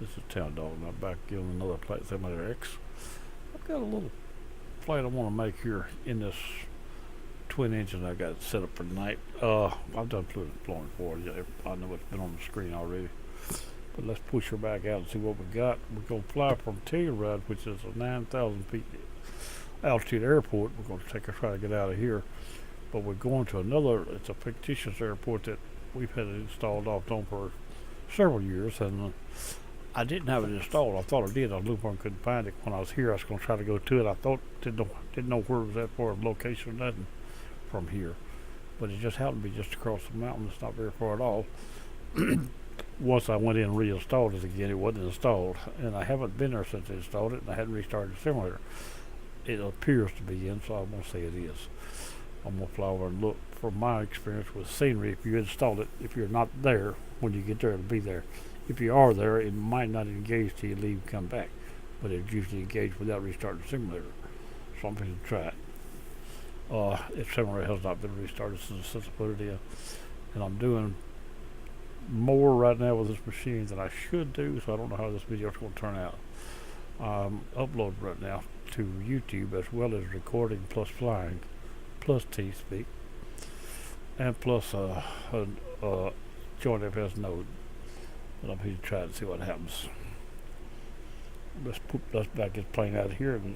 This is Town Dog, and I'm back in another Flight Simulator X. I've got a little flight I want to make here in this twin engine I got set up for tonight. I've done fluid flowing before. Yeah, I know it's been on the screen already. But let's push her back out and see what we got. We're going to fly from Telluride, which is a 9,000 feet altitude airport. We're going to try to get out of here. But we're going to another, it's a fictitious airport that we've had it installed off and on for several years. And I didn't have it installed. I thought I did. I was looking for it and couldn't find it. When I was here, I was going to try to go to it. I thought, didn't know where it was at for a location or nothing from here. But it just happened to be just across the mountain. It's not very far at all. Once I went in and reinstalled it again, it wasn't installed. And I haven't been there since I installed it, and I hadn't restarted the simulator. It appears to be in, so I'm going to say it is. I'm going to fly over and look. From my experience with scenery, if you install it, if you're not there, when you get there, it'll be there. If you are there, it might not engage till you leave and come back. But it's usually engaged without restarting the simulator. So I'm going to try it. The simulator has not been restarted since I put it in. And I'm doing more right now with this machine than I should do, so I don't know how this video is going to turn out. I'm uploading right now to YouTube as well as recording plus flying plus TeamSpeak and plus a joint FS node. And I'm here to try it and see what happens. Let's back this plane out of here, and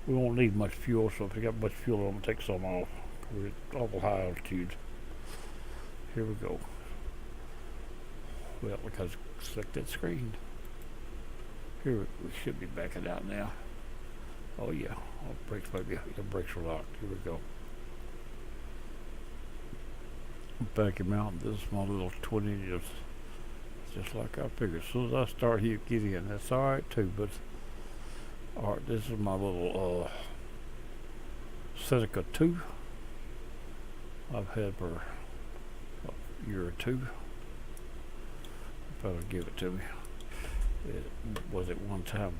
we won't need much fuel, so if we got much fuel I'm going to take some off. We're at awful high altitude. Here we go. Well, because select that screen. Here we should be backing out now. Oh yeah, brakes maybe the brakes are locked. Here we go. Backing out. This is my little 20 inches. Just like I figured. As soon as I start here, get in. That's alright too, but alright, this is my little Seneca 2 I've had for a year or two. Better give it to me. It was at one time.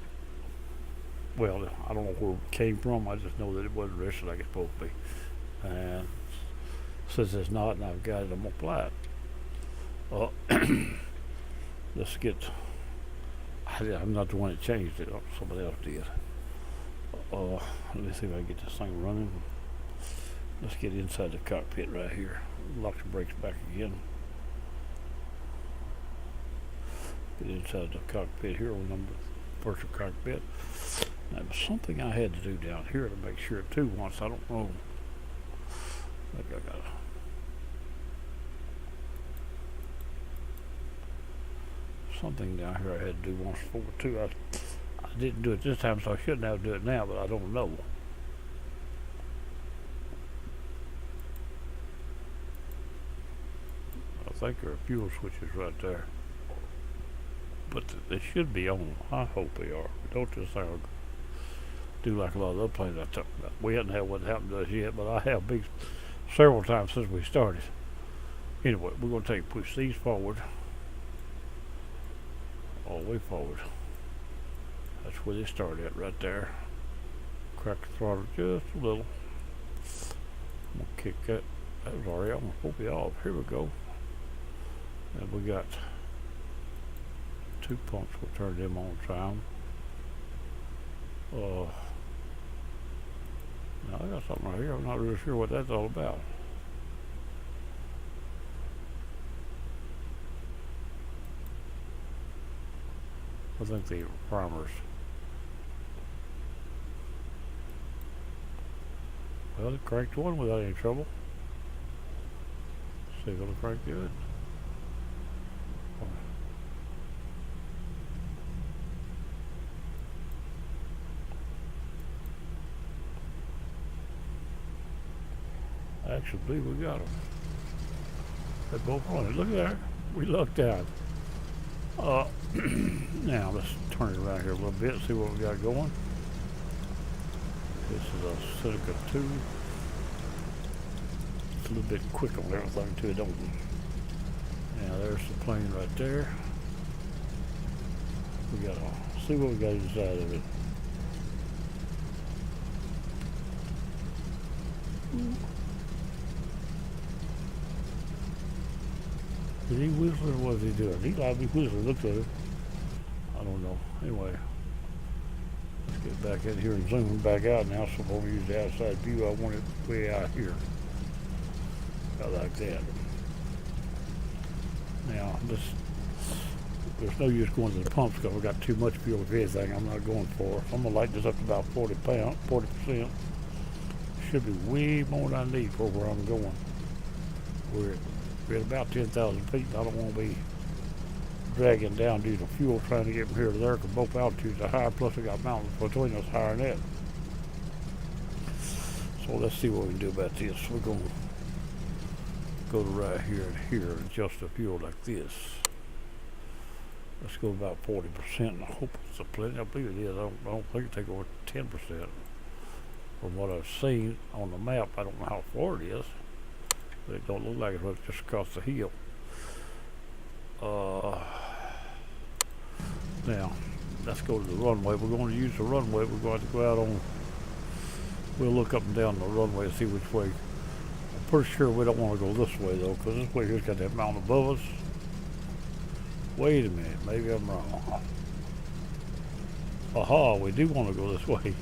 Well, I don't know where it came from. I just know that it wasn't registered like it's supposed to be. And since it's not, and I've got it, I'm gonna fly it. Let's get. I'm not the one that changed it. Somebody else did. Let me see if I can get this thing running. Let's get inside the cockpit right here. Lock the brakes back again. Get inside the cockpit here on the virtual cockpit. Now, was something I had to do down here to make sure too once. I don't know. Maybe I got something down here I had to do once before too. I didn't do it this time, so I shouldn't have to do it now, but I don't know. I think there are fuel switches right there. But they should be on. I hope they are. Don't just sound do like a lot of other planes I talked about. We haven't had what happened to us yet, but I have big several times since we started. Anyway, we're going to push these forward, all the way forward. That's where they start at, right there. Crack the throttle just a little. I'm going to kick that. That was already almost supposed to be off. Here we go. And we got 2 pumps. We'll turn them on, try them. Now I got something right here. I'm not really sure what that's all about. I think they were primers. Well, it cranked one without any trouble. See if it'll crank good. I actually believe we got them. They're both running. Look at that. We lucked out. Now let's turn it around here a little bit and see what we got going. This is a Seneca 2. It's a little bit quick on everything too, don't we? Now there's the plane right there. We got to see what we got inside of it. Did he whistle or what was he doing? He liked me whistling. Look at it. I don't know. Anyway, let's get back in here and zoom back out now. So we'll use the outside view. I want it way out here. About like that. Now, there's no use going to the pumps because we've got too much fuel for anything. I'm not going for. I'm going to lighten this up to about 40%. Should be way more than I need for where I'm going. We're at about 10,000 feet. I don't want to be dragging down due to fuel trying to get from here to there because both altitudes are higher. Plus, we got mountains between us higher than that. So let's see what we can do about this. We're going to go to right here and here and adjust the fuel like this. Let's go about 40%, and I hope it's a plenty. I believe it is. I don't think it'll take over 10%. From what I've seen on the map, I don't know how far it is, but it don't look like it's just across the hill. Now, let's go to the runway. We're going to use the runway. We're going to go out on, we'll look up and down the runway and see which way. I'm pretty sure we don't want to go this way, though, because this way here's got that mountain above us. Wait a minute, maybe I'm wrong. Aha, we do want to go this way.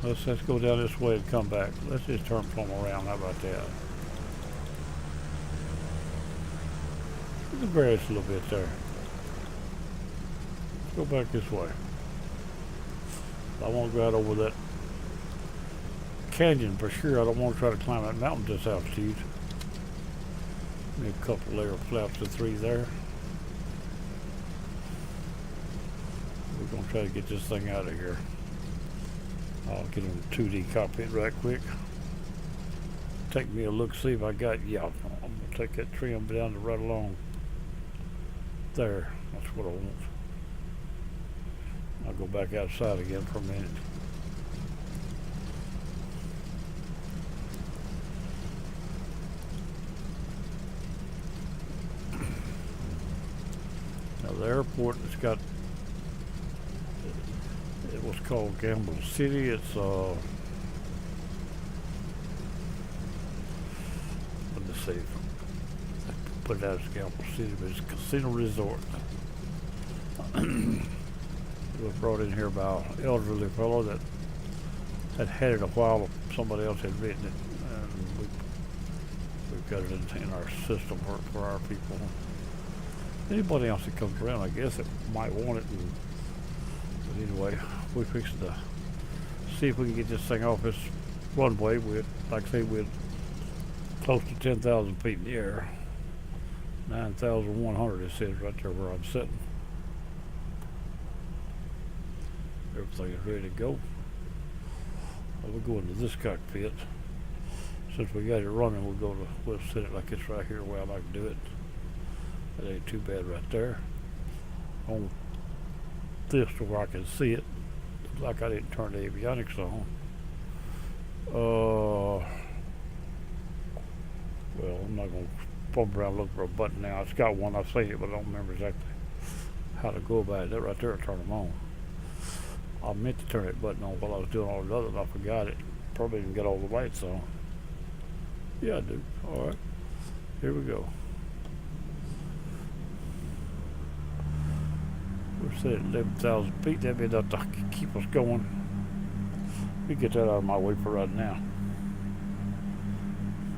Let's go down this way and come back. Let's just turn plumb around. How about that? Look at the grass a little bit there. Let's go back this way. I want to go out over that canyon for sure. I don't want to try to climb that mountain at this altitude. Maybe a couple layer flaps of 3 there. We're going to try to get this thing out of here. I'll get in the 2D cockpit right quick. Take me a look, see if I got, yeah, I'm going to take that trim down to right along there. That's what I want. I'll go back outside again for a minute. Now the airport has got, it was called Gamble City. It's let me see, put it out as Gamble City, but it's a casino resort. It was brought in here by an elderly fellow that had it a while. Somebody else had written it, and we've got it in our system for our people. Anybody else that comes around, I guess, that might want it. But anyway, we fixed to see if we can get this thing off this runway. Like I say, we're close to 10,000 feet in the air. 9,100 it says right there where I'm sitting. Everything is ready to go. We'll go into this cockpit. Since we got it running, we'll set it like it's right here where I like to do it. That ain't too bad right there. On this to where I can see it. Looks like I didn't turn the avionics on. Well, I'm not going to bump around and look for a button now. It's got one, I've seen it, but I don't remember exactly how to go about it. That right there will turn them on. I meant to turn that button on while I was doing all the others, and I forgot it. Probably didn't get all the lights on. Yeah, I do. Alright. Here we go. We're set at 11,000 feet. That'd be enough to keep us going. We get that out of my way for right now.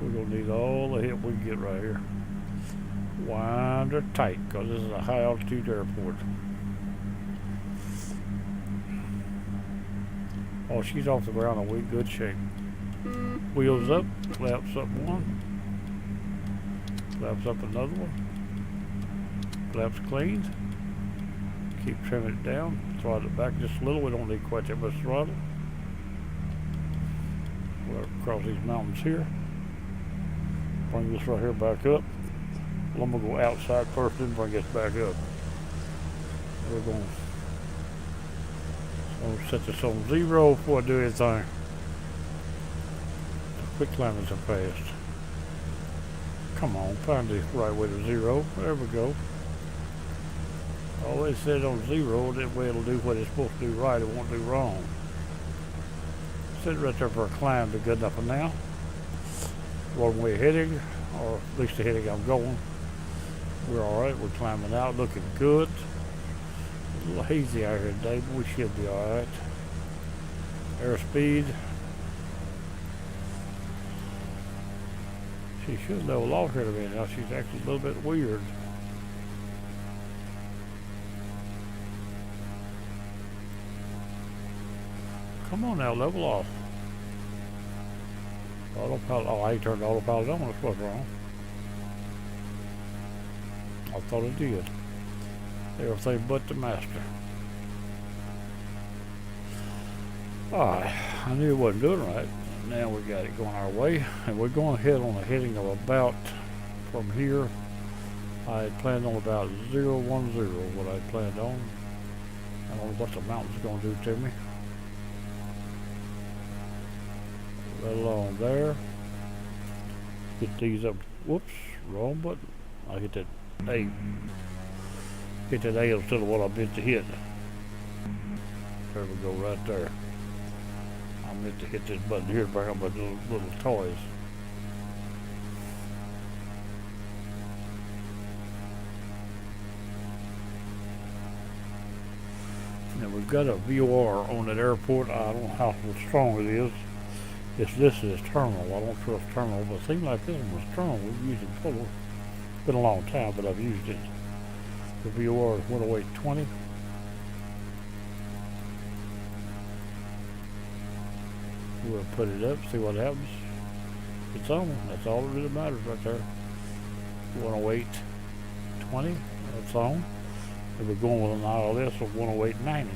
We're going to need all the help we can get right here. Wind her tight, because this is a high altitude airport. Oh, she's off the ground and we're in good shape. Wheels up, flaps up one, flaps up another one, flaps cleaned. Keep trimming it down, throttle it back just a little. We don't need quite that much throttle. We'll cross these mountains here. Bring this right here back up. Well, I'm going to go outside first, then bring this back up. We're going to set this on 0 before I do anything. Quit climbing so fast. Come on, find the right way to 0. There we go. Always set it on 0, that way it'll do what it's supposed to do right, it won't do wrong. Set it right there for a climb, be good enough for now. Runway heading, or at least the heading I'm going. We're alright, we're climbing out, looking good. A little hazy out here today, but we should be alright. Airspeed. She should level off here to me now. She's actually a little bit weird. Come on now, level off. Autopilot. Oh, I turned autopilot on. That's what's wrong. I thought it did. Everything but the master. Alright, I knew it wasn't doing right. Now we got it going our way, and we're going to head on a heading of about, from here, I had planned on about 010, what I planned on. I don't know what the mountain's going to do to me. Right along there. Get these up. Whoops, wrong button. I hit that A. Hit that A instead of what I meant to hit. There we go, right there. I meant to hit this button here to bring up my little toys. Now we've got a VOR on that airport. I don't know how strong it is. It's listed as terminal. I don't trust terminal, but it seems like this one was strong. We've used it before. It's been a long time, but I've used it. The VOR is 108.20. We'll put it up, see what happens. It's on. That's all that really matters right there. 108.20. That's on. And we're going with an ILS of 108.90.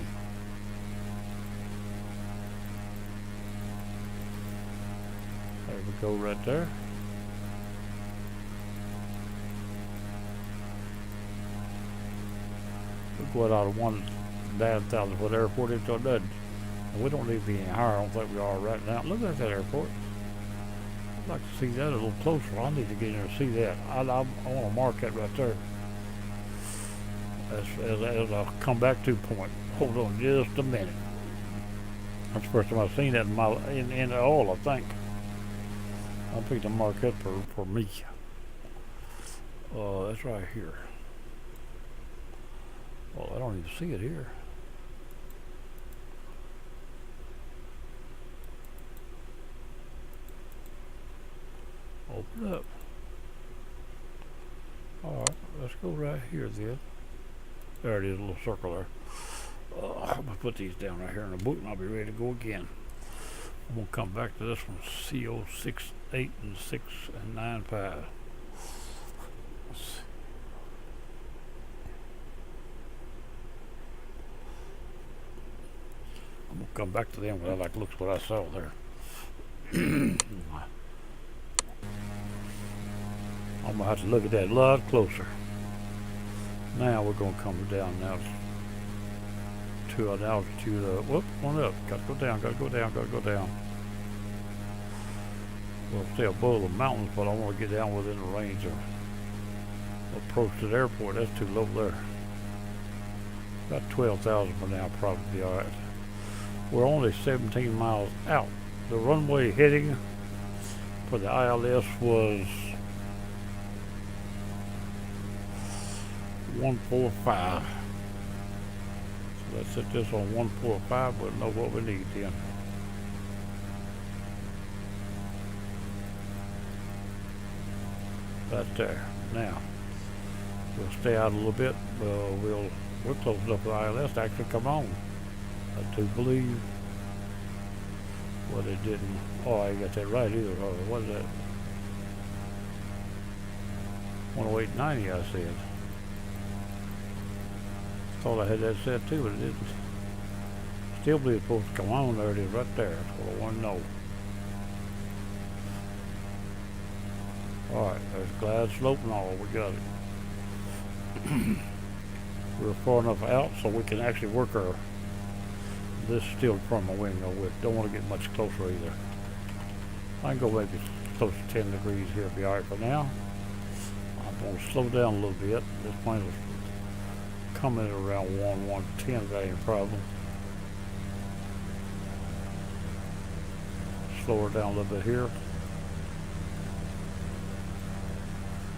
There we go right there. We're going out of 1,000 foot airport into another. And we don't need to be any higher. I don't think we are right now. Look at that airport. I'd like to see that a little closer. I need to get in there and see that. I want to mark that right there as a come back to point. Hold on just a minute. That's the first time I've seen that in all, I think. I'll pick the mark up for me. That's right here. Well, I don't even see it here. Open up. Alright, let's go right here then. There it is, a little circle there. I'm going to put these down right here in the boot and I'll be ready to go again. I'm going to come back to this one, CO68 and 6 and 95. I'm going to come back to them because I like looks what I saw there. I'm going to have to look at that a lot closer. Now we're going to come down now to an altitude of, whoop, one up. Got to go down, got to go down, got to go down. We'll stay above the mountains, but I want to get down within the range of approach to the airport. That's too low there. About 12,000 for now, probably all right. We're only 17 miles out. The runway heading for the ILS was 145. So let's set this on 145. We'll know what we need then. Right there. Now we'll stay out a little bit. We're close enough to the ILS to actually come on. I do believe. Well, it didn't. Oh, I got that right either. Oh, what is that? 108.90, I said. Thought I had that set too, but it didn't. Still believe it's supposed to come on. There it is, right there. That's what I want to know. Alright, there's glide slope and all. We got it. We're far enough out so we can actually work our. This is still from my window. We don't want to get much closer either. I can go maybe close to 10 degrees here. Be alright for now. I'm going to slow down a little bit. This plane is coming at around 110. That ain't a problem. Slow her down a little bit here.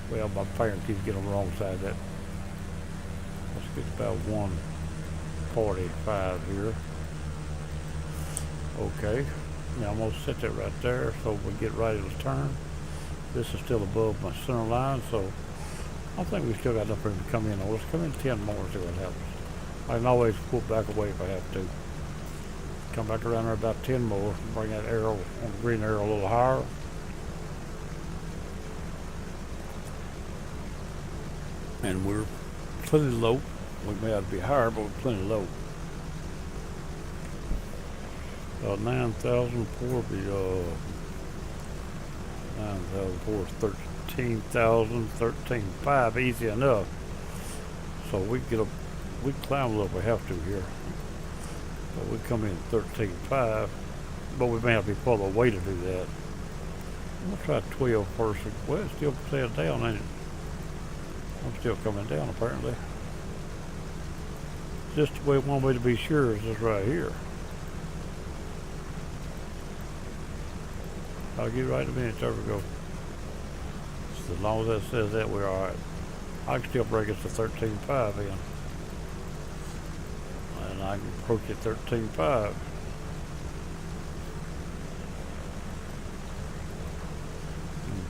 Well, my parent keeps getting on the wrong side of that. Let's get about 1. 45 here. Okay, now I'm going to set that right there so we get ready to turn. This is still above my center line, so I think we still got enough room to come in. Let's come in 10 more and see what happens. I can always pull back away if I have to. Come back around there about 10 more, bring that arrow on the green arrow a little higher. And we're plenty low. We may have to be higher, but we're plenty low. 9,004 be 9,004 is 13,000, 13,500, easy enough. So we can get up, we can climb a little if we have to here. But we come in 13,500, but we may have to be further away to do that. I'm gonna try 12 first. Well, it's still staying down, ain't it? I'm still coming down apparently. Just the way one way to be sure is this right here. I'll get right in a minute. There we go. So as long as that says that, we're all right. I can still break us to 13.5 in. And I can approach it 13.5.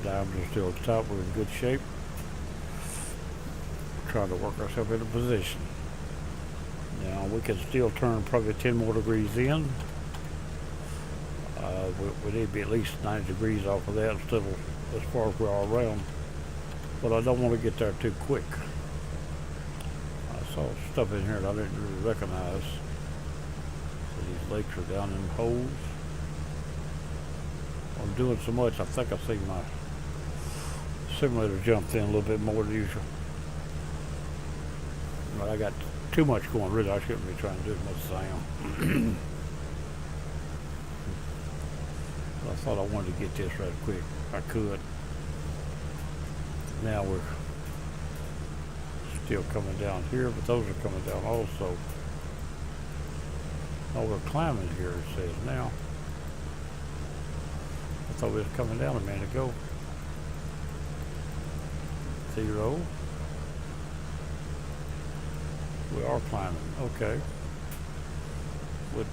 Diamonds are still at the top. We're in good shape. Trying to work ourselves into position. Now we can still turn probably 10 more degrees in. We need to be at least 90 degrees off of that instead of as far as we are around. But I don't want to get there too quick. I saw stuff in here that I didn't really recognize. So these lakes are down in holes. I'm doing so much, I think I've seen my simulator jumped in a little bit more than usual. But I got too much going, really. I shouldn't be trying to do as much as I am. I thought I wanted to get this right quick. I could. Now we're still coming down here, but those are coming down also. Oh, we're climbing here, it says now. I thought we was coming down a minute ago. 0. We are climbing, okay. With,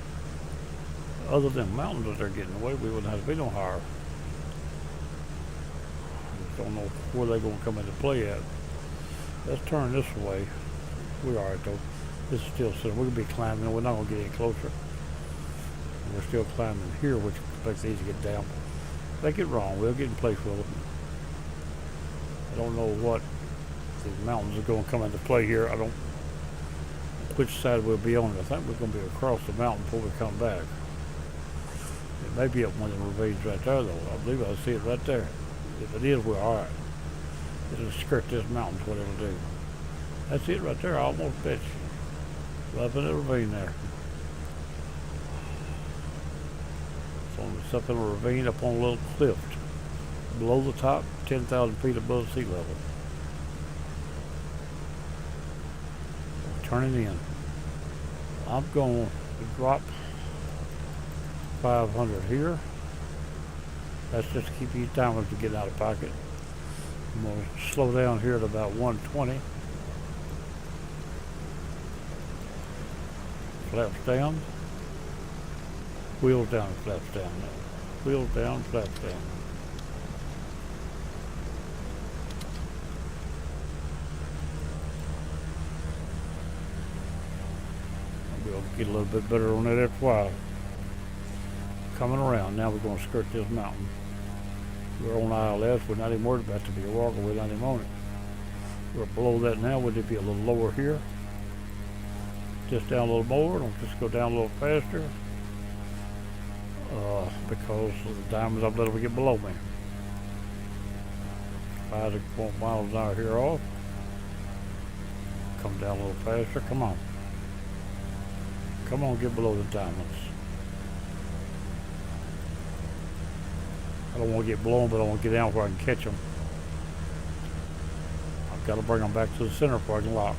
other than mountains that are getting away, we wouldn't have to be no higher. Just don't know where they're going to come into play at. Let's turn this way. We're all right though. This is still sitting. We're going to be climbing. We're not going to get any closer. And we're still climbing here, which makes it easy to get down. If they get wrong, we'll get in place with them. I don't know what the mountains are going to come into play here. I don't which side we'll be on. I think we're going to be across the mountain before we come back. It may be up one of the ravines right there, though. I believe I see it right there. If it is, we're all right. It'll skirt this mountain, what it'll do. That's it right there. I almost bet you. Up in the ravine there. It's up in a ravine, up on a little cliff. Below the top, 10,000 feet above sea level. Turning in. I'm going to drop 500 here. That's just to keep these diamonds from getting out of pocket. I'm going to slow down here at about 120. Flaps down. Wheels down, flaps down. Wheels down, flaps down. We'll get a little bit better on that FY. Coming around, now we're going to skirt this mountain. We're on ILS, we're not even worried about to be a walker, we're not even on it. We're below that now, would it be a little lower here? Just down a little more, don't just go down a little faster. Because of the diamonds I've let them get below me. 5 to 4 miles an hour here off. Come down a little faster, come on. Come on, get below the diamonds. I don't want to get blown, but I want to get down where I can catch them. I've got to bring them back to the center before I can lock.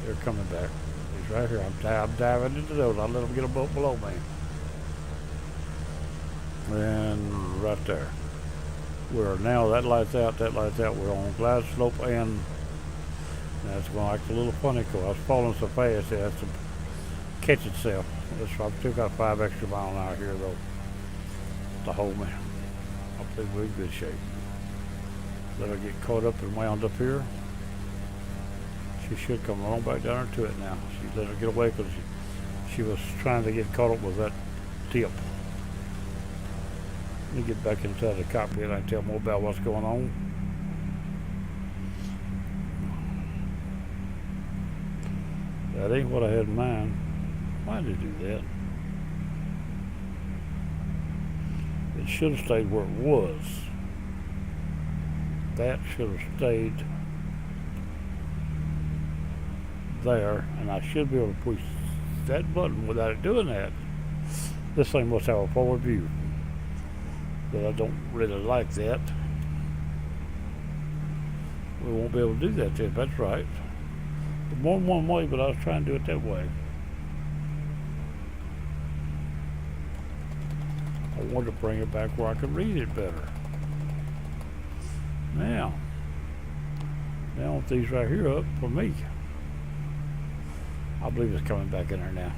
They're coming back. He's right here. I'm diving into those. I'll let them get a boat below me. And right there. We're now, that lights out, we're on glide slope, and that's it's going to act a little funny because I was falling so fast it has to catch itself. I've still got 5 extra mile an hour here though to hold me. I think we're in good shape. Let her get caught up and wound up here. She should come right back down to it now. She let her get away because she was trying to get caught up with that tip. Let me get back inside the cockpit and tell more about what's going on. That ain't what I had in mind. Why did it do that? It should have stayed where it was. That should have stayed there, and I should be able to push that button without it doing that. This thing must have a forward view, but I don't really like that. We won't be able to do that then. That's right. More than one way, but I was trying to do it that way. I wanted to bring it back where I could read it better. Now I want these right here up for me. I believe it's coming back in there now.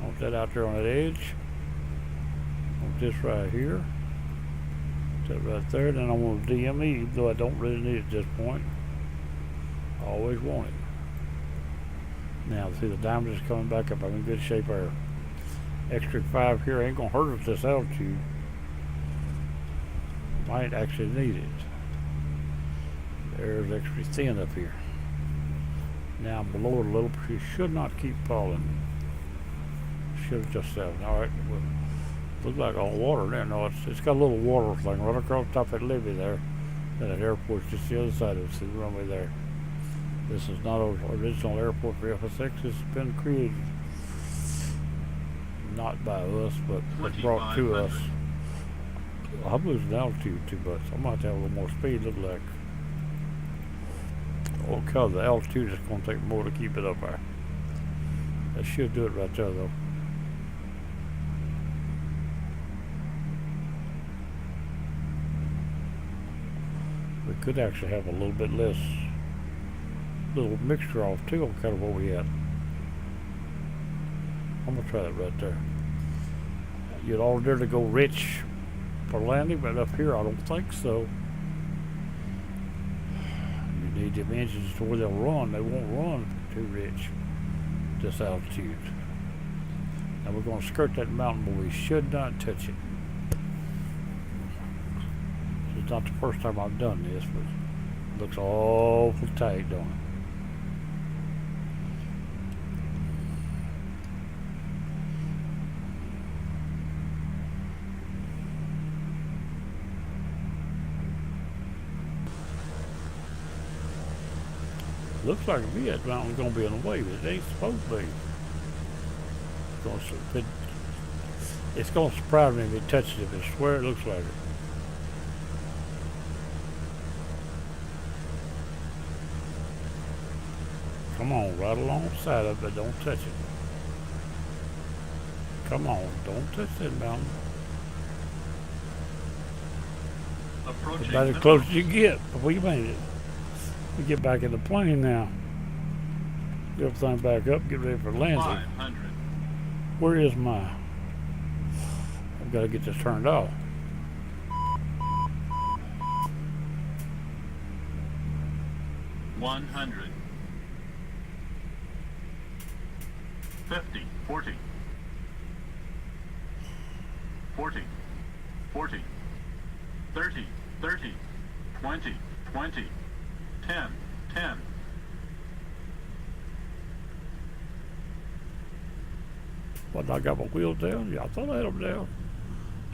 I want that out there on that edge. I want this right here. That right there. Then I want a DME, even though I don't really need it at this point. I always want it. Now, see, the diamond is coming back up. I'm in good shape there. Extra 5 here ain't gonna hurt us this altitude. Might actually need it. The air is extra thin up here. Now I'm below it a little, but she should not keep falling. Should have just settled. Alright, well, looks like all water there. No, it's got a little water thing right across the top of that levee there. And that airport's just the other side of it, see the runway there. This is not an original airport for FSX. It's been created not by us, but it's brought to us. I'm losing altitude too much. I might have to have a little more speed, look like. Oh, because the altitude is going to take more to keep it up there. That should do it right there, though. We could actually have a little bit less, little mixture off too on kind of what we had. I'm going to try that right there. You'd all dare to go rich for landing, but up here I don't think so. You need them engines to where they'll run. They won't run too rich this altitude. Now we're going to skirt that mountain, but we should not touch it. It's not the first time I've done this, but it looks awful tight, don't it? Looks like to me that mountain's going to be in the way, but it ain't supposed to be. It's going to surprise me if it touches it, but I swear it looks like it. Come on, right alongside of it, but don't touch it. Come on, don't touch that mountain. It's about as close as you get before you made it. We get back in the plane now. Get everything back up, get ready for landing. 500. Where is my... I've got to get this turned off. $100. 50, 40. 40, 40. 30, 30. 20, 20. 10, 10. What, I got my wheels down? Yeah, I thought I had them down.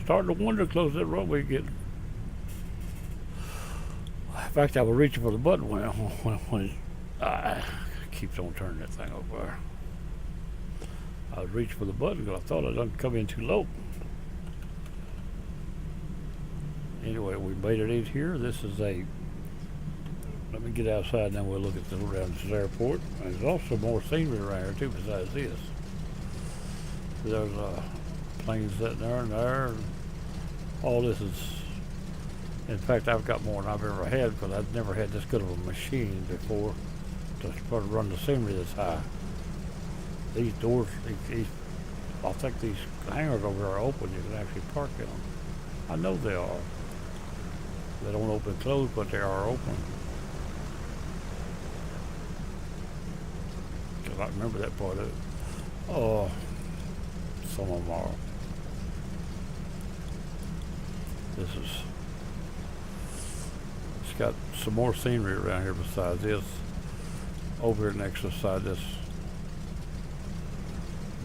Starting to wonder close that runway getting. In fact, I was reaching for the button when it keeps on turning that thing over. I was reaching for the button because I thought I done come in too low. Anyway, we made it in here. This is a... Let me get outside and then we'll look at the around this airport. And there's also more scenery around here too besides this. There's planes sitting there and there. And all this is In fact, I've got more than I've ever had because I've never had this good of a machine before to sort of run the scenery this high. These doors, I think these hangars over there are open. You can actually park in them. I know they are. They don't open and close, but they are open. 'Cause I remember that part of it. Oh, some of them are. It's got some more scenery around here besides this. Over here next to the side of this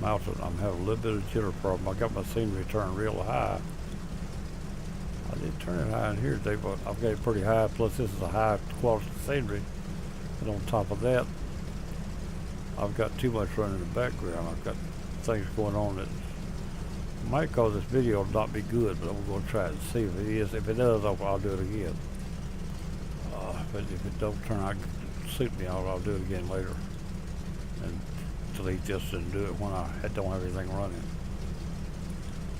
mountain, I'm having a little bit of jitter problem. I got my scenery turned real high. I didn't turn it high in here today, but I've got it pretty high. Plus, this is a high quality scenery. And on top of that, I've got too much running in the background. I've got things going on that might cause this video to not be good, but I'm going to try it and see if it is. If it does, I'll do it again. But if it don't turn out to suit me, I'll do it again later. And delete this and do it when I don't have anything running.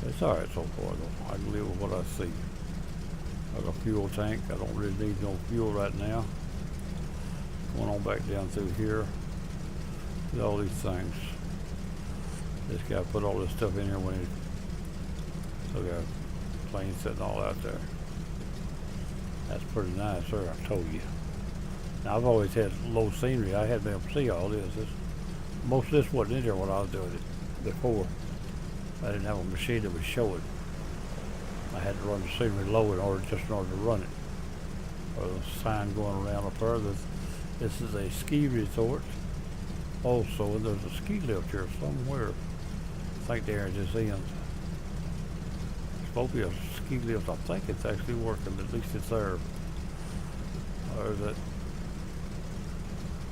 It's alright so far though. I can live with what I see. I got a fuel tank. I don't really need no fuel right now. Going on back down through here. Look at all these things. This guy put all this stuff in here when he look at plane sitting all out there. That's pretty nice, sir. I told you. Now I've always had low scenery. I hadn't been able to see all this. Most of this wasn't in there when I was doing it before. I didn't have a machine that would show it. I had to run the scenery low in order to run it. There's a sign going around up there. This is a ski resort. Also, and there's a ski lift here somewhere. I think there it just ends. It's supposed to be a ski lift. I think it's actually working, but at least it's there. There's that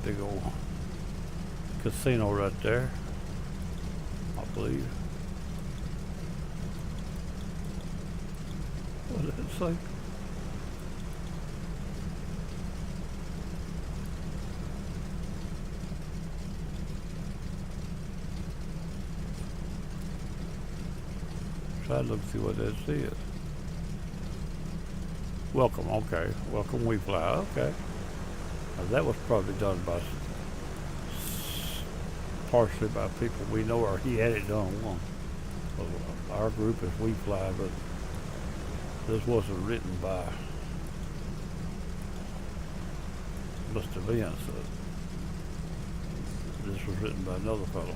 big old casino right there, I believe. What did it say? Try to look and see what that says. Welcome, okay. Welcome WFLY, okay. Now that was probably done by partially by people we know, or he had it done once. Well, our group is WFLY, but this wasn't written by Mr. Vince. This was written by another fellow,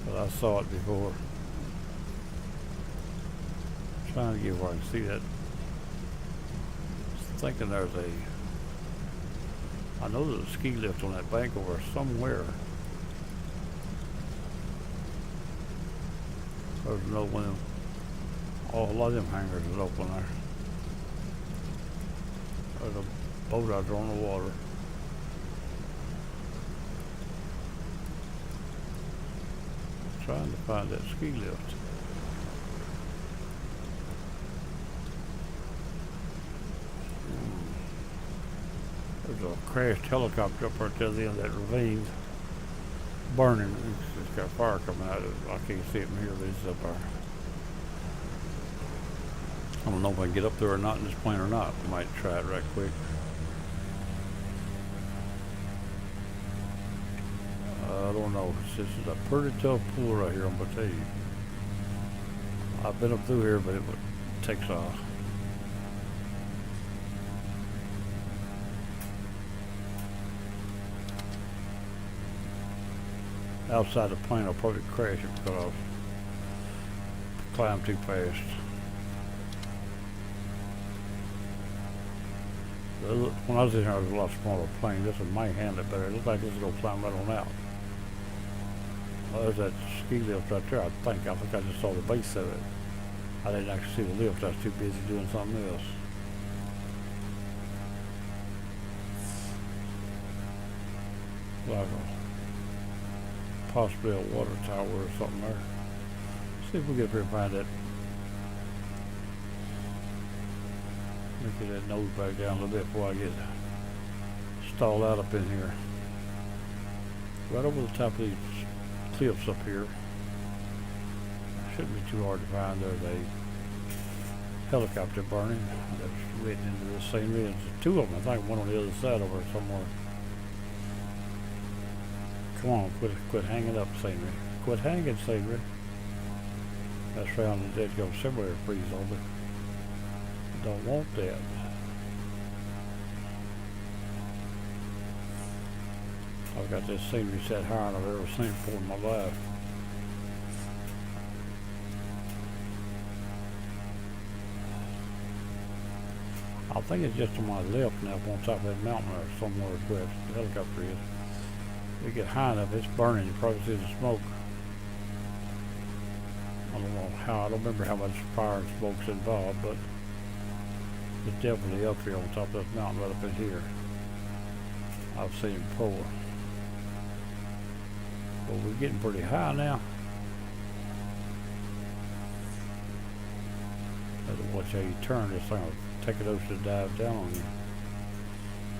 but I saw it before. Trying to get where I can see that. Thinking there's I know there's a ski lift on that bank over somewhere. There's another one. A lot of them hangars is open there. There's a boat out there on the water. Trying to find that ski lift. There's a crashed helicopter up right there at the end of that ravine, burning. It's got fire coming out of it. I can't see it from here, but it's up there. I don't know if I can get up there or not in this plane or not. I might try it right quick. I don't know. This is a pretty tough pull right here, I'm going to tell you. I've been up through here, but it takes off. Outside the plane, I'll probably crash it because I've climbed too fast. When I was in here, it was a lot smaller plane. This one might handle it better. It looks like this is going to climb right on out. There's that ski lift right there, I think. I just saw the base of it. I didn't actually see the lift. I was too busy doing something else. Like possibly a water tower or something there. See if we get up here and find that. Let me get that nose back down a little bit before I get stalled out up in here. Right over the top of these cliffs up here. Shouldn't be too hard to find. There's a helicopter burning that was written into this scenery. There's two of them, I think, one on the other side over somewhere. Come on, quit hanging up, scenery. Quit hanging, scenery. That's round the dead go somewhere to freeze on me. Don't want that. I've got this scenery set higher than I've ever seen before in my life. I think it's just to my left now, up on top of that mountain or somewhere where the helicopter is. We get high enough, it's burning. You probably see the smoke. I don't know how. I don't remember how much fire and smoke's involved, but it's definitely up here on top of this mountain right up in here. I've seen it before. But we're getting pretty high now. Have to watch how you turn this thing. Take it over to dive down on you.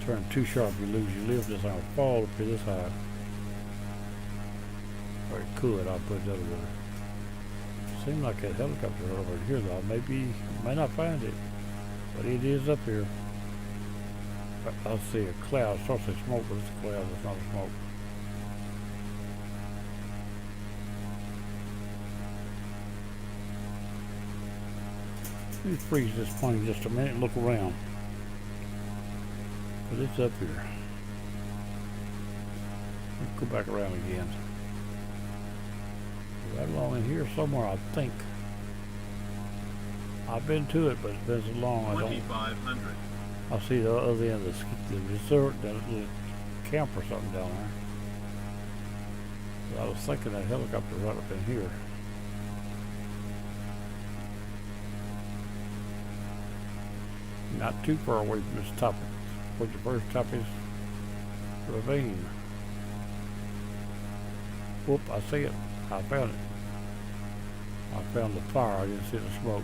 Turn too sharp, you lose your lift. This thing will fall up to this high. Or it could. I'll put it that way. Seems like that helicopter over here though. May not find it, but it is up here. I see a cloud. It starts to smoke, but it's a cloud. It's not smoke. Let me freeze this plane just a minute and look around. But it's up here. Let's go back around again. Right along in here somewhere, I think. I've been to it, but it's been so long I don't. 2,500. I see the other end of the resort, that little camp or something down there. But I was thinking that helicopter right up in here. Not too far away from this top, where the first top is ravine. Whoop, I see it. I found it. I found the fire. I didn't see the smoke.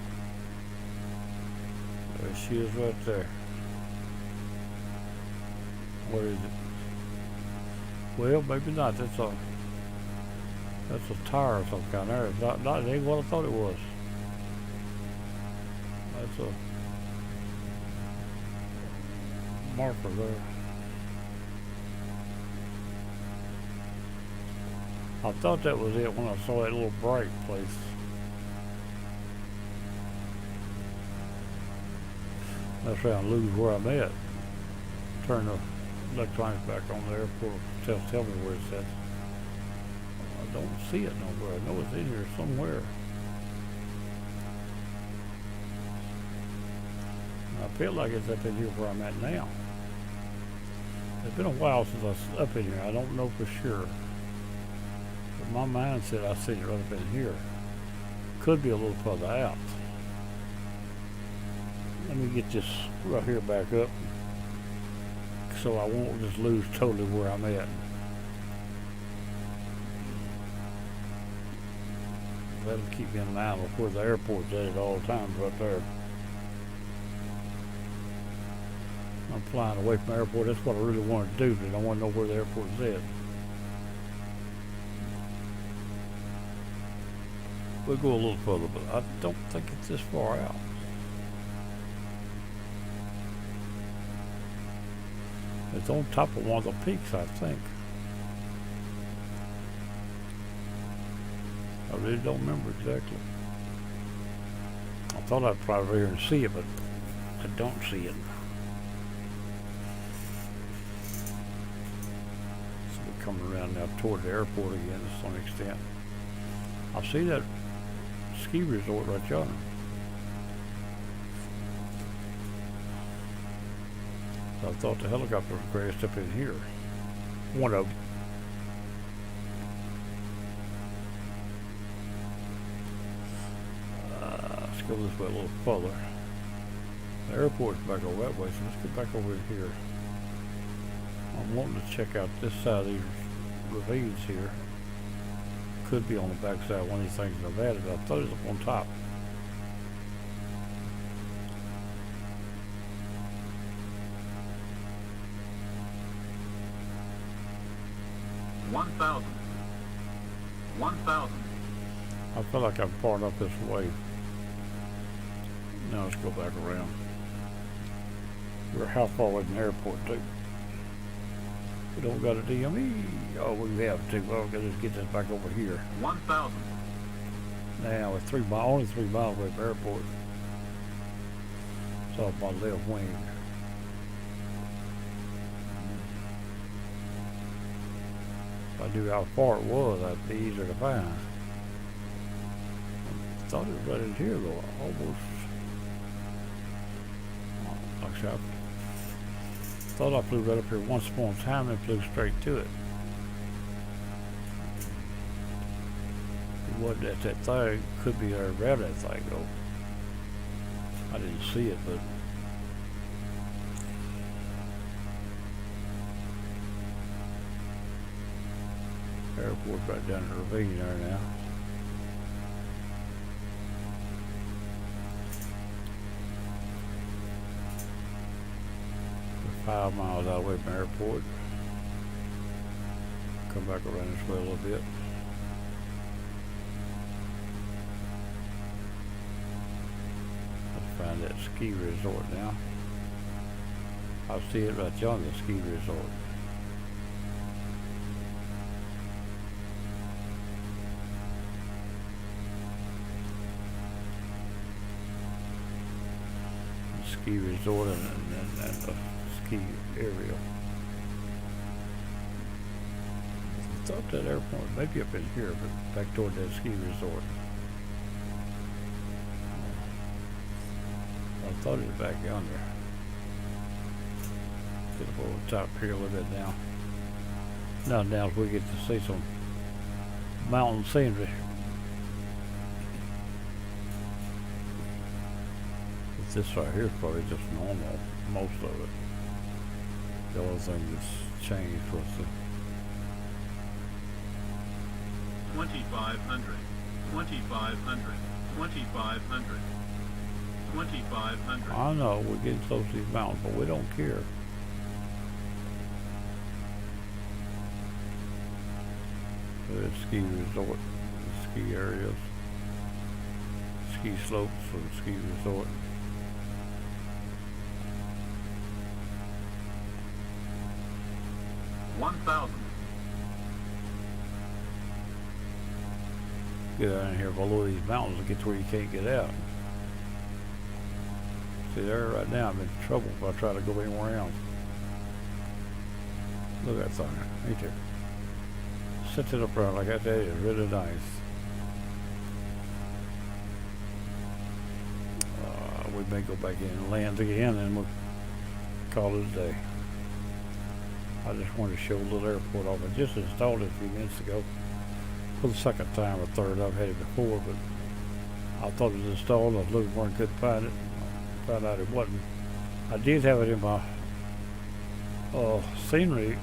There she is right there. Where is it? Well, maybe not. That's a tire of some kind there. It's not it ain't what I thought it was. That's a marker there. I thought that was it when I saw that little bright place. That's how I lose where I'm at. Turn the electronics back on the airport. Tell me where it's at. I don't see it nowhere. I know it's in here somewhere. And I feel like it's up in here where I'm at now. It's been a while since I was up in here. I don't know for sure. But my mind said I seen it right up in here. Could be a little further out. Let me get this right here back up so I won't just lose totally where I'm at. That'll keep me in mind of where the airport's at all times right there. I'm flying away from the airport. That's what I really want to do, but I want to know where the airport's at. We'll go a little further, but I don't think it's this far out. It's on top of one of the peaks, I think. I really don't remember exactly. I thought I'd fly over here and see it, but I don't see it. So we're coming around now toward the airport again to some extent. I see that ski resort right yonder. I thought the helicopter crashed up in here. One of them. Let's go this way a little further. The airport's back over that way, so let's get back over here. I'm wanting to check out this side of these ravines here. Could be on the back side of one of these things I've added. I thought it was up on top. I feel like I'm far enough this way. Now let's go back around. We're how far away from the airport too? We don't got a DME. Oh, we have to. Well, we gotta just get this back over here. 1,000. Now we're only 3 miles away from the airport. It's off my left wing. If I knew how far it was, that'd be easier to find. I thought it was right in here though. Almost. Actually, I thought I flew right up here once upon a time and flew straight to it. It wasn't at that thing. Could be there around that thing though. I didn't see it, but airport's right down the ravine there now. We're 5 miles out away from the airport. Come back around this way a little bit. Let's find that ski resort now. I see it right yonder, the ski resort. Ski resort and the ski area. I thought that airport may be up in here, but back toward that ski resort. I thought it was back yonder. Get up over the top here a little bit now. Now we get to see some mountain scenery. This right here is probably just normal, most of it. The only thing that's changed was the 2,500. 2,500. 2,500. 2,500. I know we're getting close to these mountains, but we don't care. There's ski resort, ski areas, ski slopes for the ski resort. $1,000. Get out in here below these mountains and get to where you can't get out. See there right now I'm in trouble if I try to go anywhere else. Look at that thing, ain't there? Sits it up around like that, that is really nice. We may go back in and land again and we'll call it a day. I just wanted to show a little airport off. I just installed it a few minutes ago for the second time or third. I've had it before, but I thought it was installed. I was looking for it and couldn't find it. I found out it wasn't. I did have it in my scenery,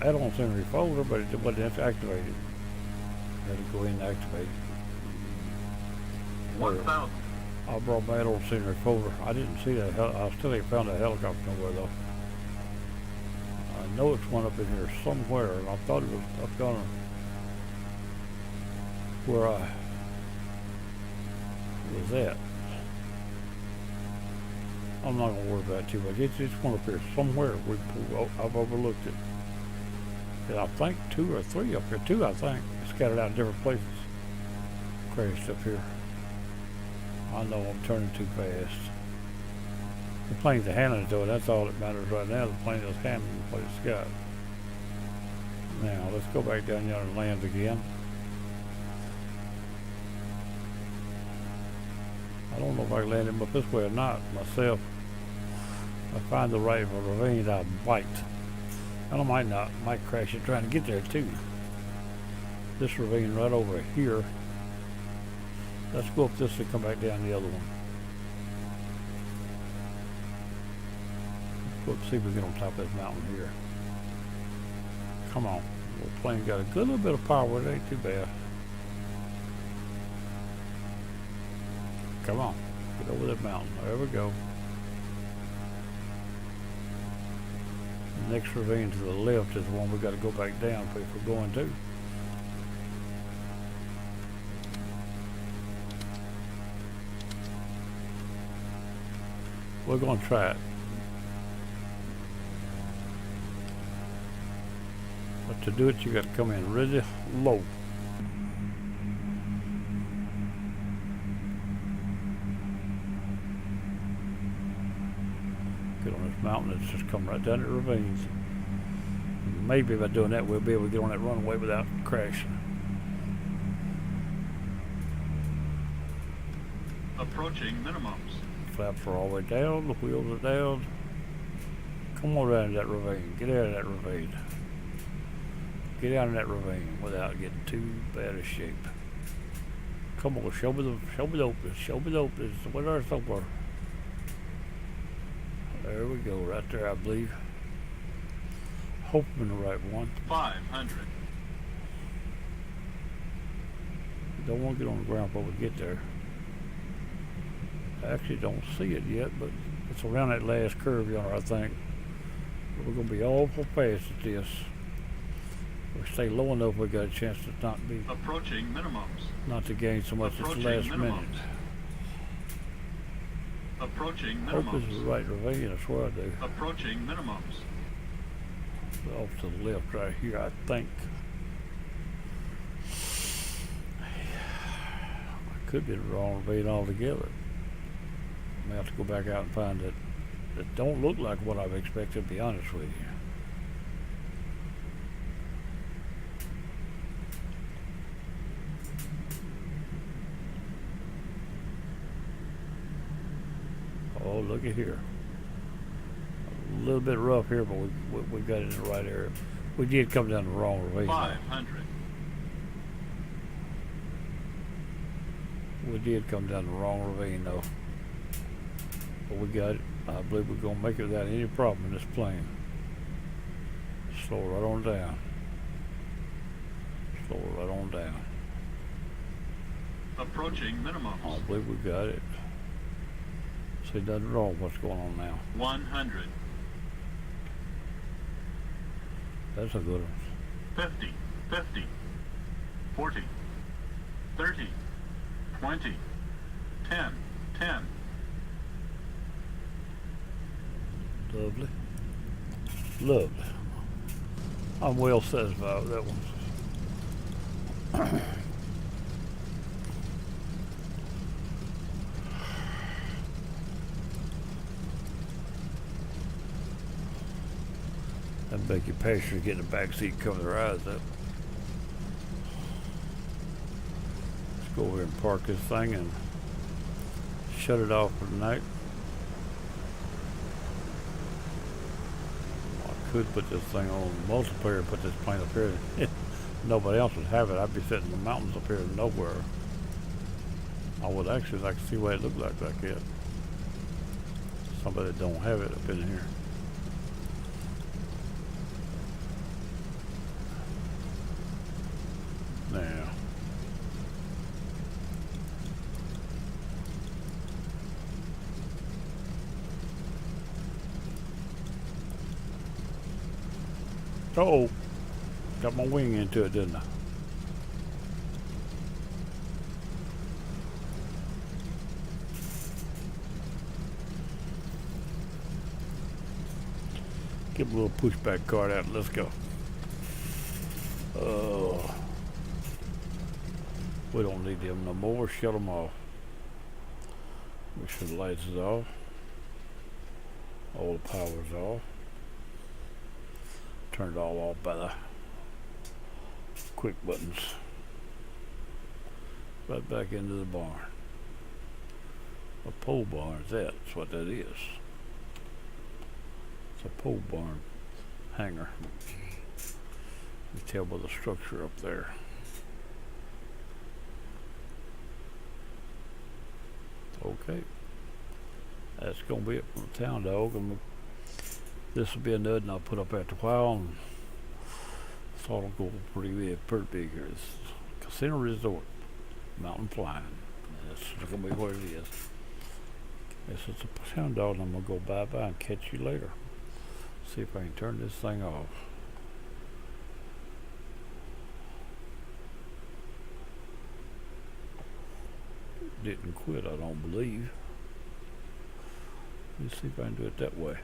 add-on scenery folder, but it wasn't activated. I had to go in and activate it. 1,000. I brought my add-on scenery folder. I didn't see that. I still ain't found that helicopter nowhere though. I know it's one up in here somewhere, and I thought it was up yonder where I was at. I'm not gonna worry about it too much. It's one up here somewhere. I've overlooked it. And I think 2 or 3 up here. 2, I think, scattered out in different places. Crashed up here. I know I'm turning too fast. The plane's handling it though, that's all that matters right now. The plane is handling the place it's got. Now, let's go back down yonder and land again. I don't know if I can land him up this way or not myself. If I find the right ravine, I'll bite. And I might not, might crash it trying to get there too. This ravine right over here. Let's go up this and come back down the other one. Let's go see if we get on top of this mountain here. Come on. The plane got a good little bit of power, it ain't too bad. Come on. Get over that mountain. There we go. The next ravine to the left is the one we got to go back down if we're going to. We're gonna try it. But to do it, you got to come in really low. Get on this mountain and just come right down the ravines. Maybe by doing that, we'll be able to get on that runway without crashing. Approaching minimums. Flaps are all the way down, the wheels are down. Come on down that ravine. Get out of that ravine. Get out of that ravine without getting too bad a shape. Come on, show me the openings. Show me the openings. What are somewhere? There we go, right there, I believe. Hoping the right one. 500. Don't want to get on the ground before we get there. I actually don't see it yet, but it's around that last curve yonder, I think. But we're going to be awful fast at this. If we stay low enough, we got a chance to approaching minimums. Not to gain so much at the last minute. Approaching minimums. Hope this is the right ravine, I swear I do. Approaching minimums. Off to the left right here, I think. I could be the wrong ravine altogether. I may have to go back out and find it. It don't look like what I've expected, to be honest with you. Oh, look at here. A little bit rough here, but we got it in the right area. We did come down the wrong ravine. 500. We did come down the wrong ravine, though. But we got it. I believe we're going to make it without any problem in this plane. Slow right on down. Slow right on down. Approaching minimums. I believe we got it. See, nothing wrong. What's going on now? 100. That's a good one. 50, 50, 40, 30, 20, 10, 10. Lovely. Lovely. I'm well satisfied with that one. That beg your passenger get in the back seat, cover their eyes up. Let's go over here and park this thing and shut it off for the night. I could put this thing on multiplayer and put this plane up here. Nobody else would have it. I'd be sitting in the mountains up here nowhere. I would actually like to see what it looked like that. Somebody that don't have it up in here. Now. Uh-oh. Got my wing into it, didn't I? Get a little pushback card out and let's go. Oh. We don't need them no more. Shut them off. Make sure the lights is off. All the power's off. Turned all off by the quick buttons. Right back into the barn. A pole barn is that. That's what that is. It's a pole barn hangar. You can tell by the structure up there. Okay. That's going to be it from the town dog. This will be a nut and I'll put up after a while, and thought it'll go pretty big here. It's Casino Resort, Mountain Flying. That's going to be what it is. This is a town dog, and I'm going to go bye-bye and catch you later. See if I can turn this thing off. Didn't quit, I don't believe. Let me see if I can do it that way.